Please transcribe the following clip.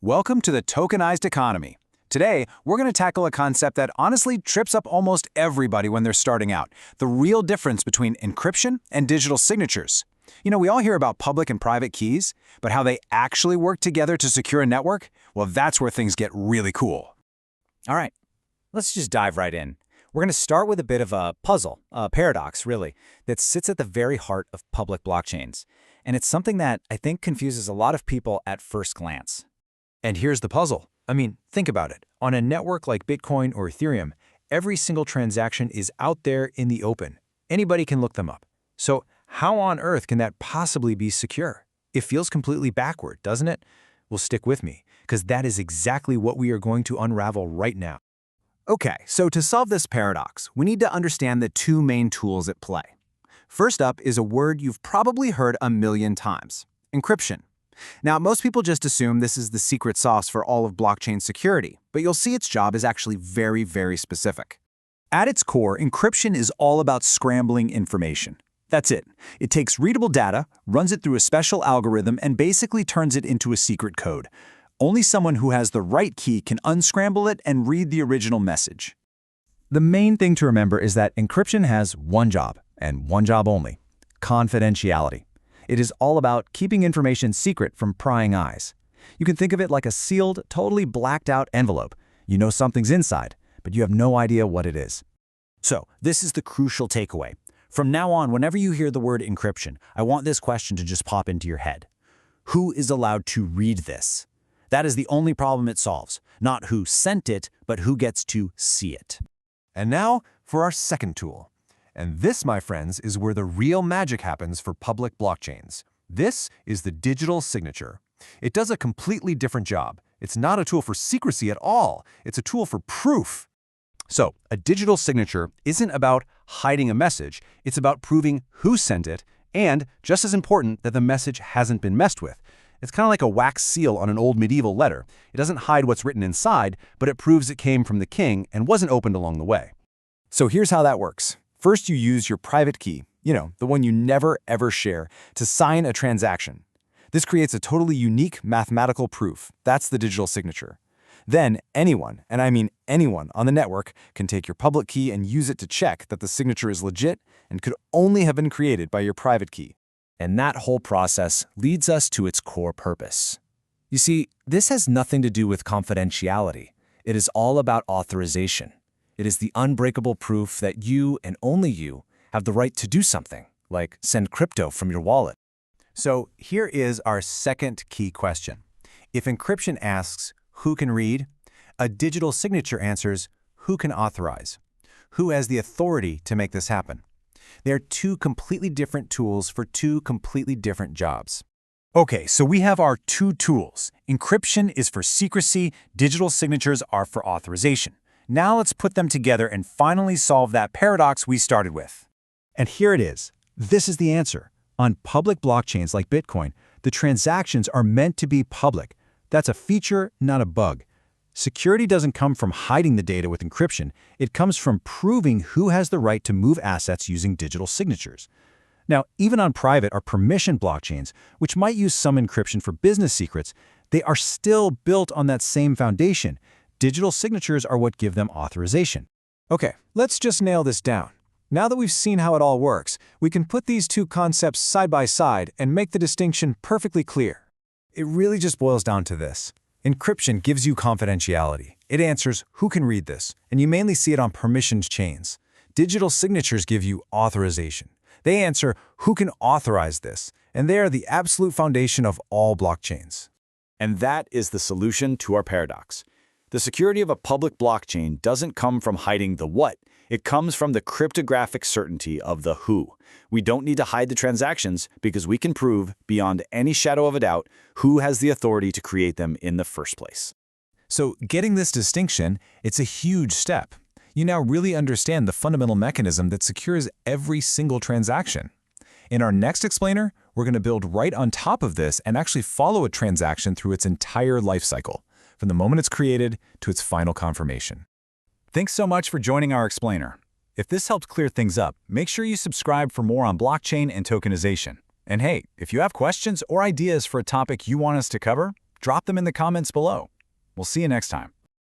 Welcome to the tokenized economy. Today, we're going to tackle a concept that honestly trips up almost everybody when they're starting out, the real difference between encryption and digital signatures. We all hear about public and private keys, but how they actually work together to secure a network, well, that's where things get really cool. All right, let's just dive right in. We're going to start with a bit of a puzzle, a paradox, really, that sits at the very heart of public blockchains. And it's something that I think confuses a lot of people at first glance. And here's the puzzle. Think about it. On a network like Bitcoin or Ethereum, every single transaction is out there in the open. Anybody can look them up. So how on earth can that possibly be secure? It feels completely backward, doesn't it? Well, stick with me, because that is exactly what we are going to unravel right now. Okay, so to solve this paradox, we need to understand the two main tools at play. First up is a word you've probably heard a million times: encryption. Now, most people just assume this is the secret sauce for all of blockchain security, but you'll see its job is actually very, very specific. At its core, encryption is all about scrambling information. That's it. It takes readable data, runs it through a special algorithm, and basically turns it into a secret code. Only someone who has the right key can unscramble it and read the original message. The main thing to remember is that encryption has one job, and one job only: confidentiality. It is all about keeping information secret from prying eyes. You can think of it like a sealed, totally blacked out envelope. You know something's inside, but you have no idea what it is. So, this is the crucial takeaway. From now on, whenever you hear the word encryption, I want this question to just pop into your head. Who is allowed to read this? That is the only problem it solves. Not who sent it, but who gets to see it. And now for our second tool. And this, my friends, is where the real magic happens for public blockchains. This is the digital signature. It does a completely different job. It's not a tool for secrecy at all. It's a tool for proof. So, a digital signature isn't about hiding a message. It's about proving who sent it, and, just as important, that the message hasn't been messed with. It's kind of like a wax seal on an old medieval letter. It doesn't hide what's written inside, but it proves it came from the king and wasn't opened along the way. So here's how that works. First, you use your private key, the one you never ever share, to sign a transaction. This creates a totally unique mathematical proof. That's the digital signature. Then anyone, and I mean anyone on the network, can take your public key and use it to check that the signature is legit and could only have been created by your private key. And that whole process leads us to its core purpose. You see, this has nothing to do with confidentiality. It is all about authorization. It is the unbreakable proof that you, and only you, have the right to do something, like send crypto from your wallet. So here is our second key question. If encryption asks, who can read? A digital signature answers, who can authorize? Who has the authority to make this happen? They're two completely different tools for two completely different jobs. Okay, so we have our two tools. Encryption is for secrecy, digital signatures are for authorization. Now let's put them together and finally solve that paradox we started with. And here it is. This is the answer. On public blockchains like Bitcoin, the transactions are meant to be public. That's a feature, not a bug. Security doesn't come from hiding the data with encryption. It comes from proving who has the right to move assets using digital signatures. Now, even on private or permission blockchains, which might use some encryption for business secrets, they are still built on that same foundation. Digital signatures are what give them authorization. Okay, let's just nail this down. Now that we've seen how it all works, we can put these two concepts side by side and make the distinction perfectly clear. It really just boils down to this. Encryption gives you confidentiality. It answers who can read this, and you mainly see it on permissioned chains. Digital signatures give you authorization. They answer who can authorize this, and they are the absolute foundation of all blockchains. And that is the solution to our paradox. The security of a public blockchain doesn't come from hiding the what. It comes from the cryptographic certainty of the who. We don't need to hide the transactions because we can prove, beyond any shadow of a doubt, who has the authority to create them in the first place. So getting this distinction, it's a huge step. You now really understand the fundamental mechanism that secures every single transaction. In our next explainer, we're going to build right on top of this and actually follow a transaction through its entire life cycle, from the moment it's created to its final confirmation. Thanks so much for joining our explainer. If this helped clear things up, make sure you subscribe for more on blockchain and tokenization. And hey, if you have questions or ideas for a topic you want us to cover, drop them in the comments below. We'll see you next time.